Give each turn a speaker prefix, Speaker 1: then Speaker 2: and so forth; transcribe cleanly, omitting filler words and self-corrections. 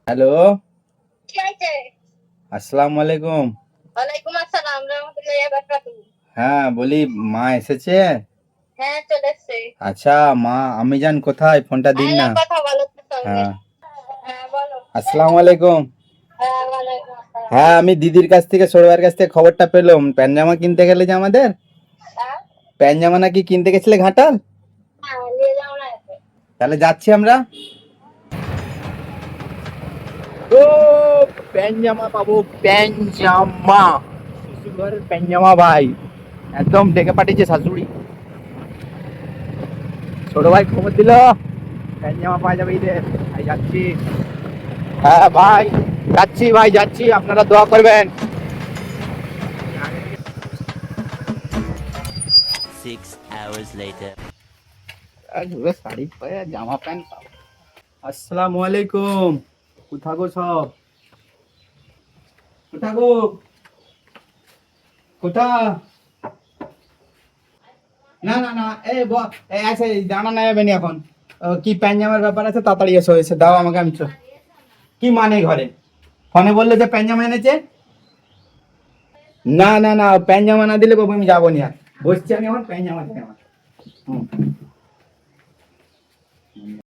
Speaker 1: Hello,
Speaker 2: কি হয়েছে?
Speaker 1: আসসালামু আলাইকুম।
Speaker 2: ওয়ালাইকুম আসসালাম রাহমাতুল্লাহি ওয়া বারাকাতুহু।
Speaker 1: হ্যাঁ, বলি মা এসেছে?
Speaker 2: হ্যাঁ, চলে এসছে।
Speaker 1: আচ্ছা, মা আম্মিজান কোথায়? ফোনটা দিন
Speaker 2: আয়ো
Speaker 1: না।
Speaker 2: কথা বলো তোর সঙ্গে।
Speaker 1: হ্যাঁ,
Speaker 2: হ্যাঁ, বলো।
Speaker 1: আসসালামু আলাইকুম।
Speaker 2: হ্যাঁ, ওয়ালাইকুম আসসালাম।
Speaker 1: হ্যাঁ, আমি দিদির কাছ থেকে সৌরভের কাছ থেকে খবরটা পেলাম, প্যান্ট কিনতে গেলে যে আমাদের
Speaker 2: হ্যাঁ?
Speaker 1: প্যান্ট জামা নাকি কিনতে গেছিলে ঘাটাল।
Speaker 2: হ্যাঁ, নিয়ে যাও না এসে।
Speaker 1: তাহলে যাচ্ছি আমরা। ও, প্যান্ট জামা পাবো, প্যান্ট জামা, শ্বশুর ঘরের প্যান্ট জামা ভাই, একদম ডেকে পাঠিয়েছে শাশুড়ি। ছোট ভাই খবর দিল প্যান্ট জামা পাওয়া যাবে ঈদের, ভাই যাচ্ছি। হ্যাঁ ভাই, যাচ্ছি ভাই, যাচ্ছি, আপনারা দোয়া করবেন।
Speaker 3: 6 hours later.
Speaker 1: শাড়ি পরে জামা প্যান্ট পাবো। আসসালামু আলাইকুম। কোথা গো সব? কোথা গো? কোথা? না না না, এসে জানা না যাবে না এখন। কি প্যান্ট জামার ব্যাপার আছে, তাড়াতাড়ি এসো, এসে দাও আমাকে, আমি কি মানে ঘরে ফোনে বললে যে প্যান্ট জামা এনেছে। না না না, প্যান্ট জামা না দিলে বাবু আমি যাবো না। বসছি আমি এখন, প্যান্ট জামা চাই আমার। হুম।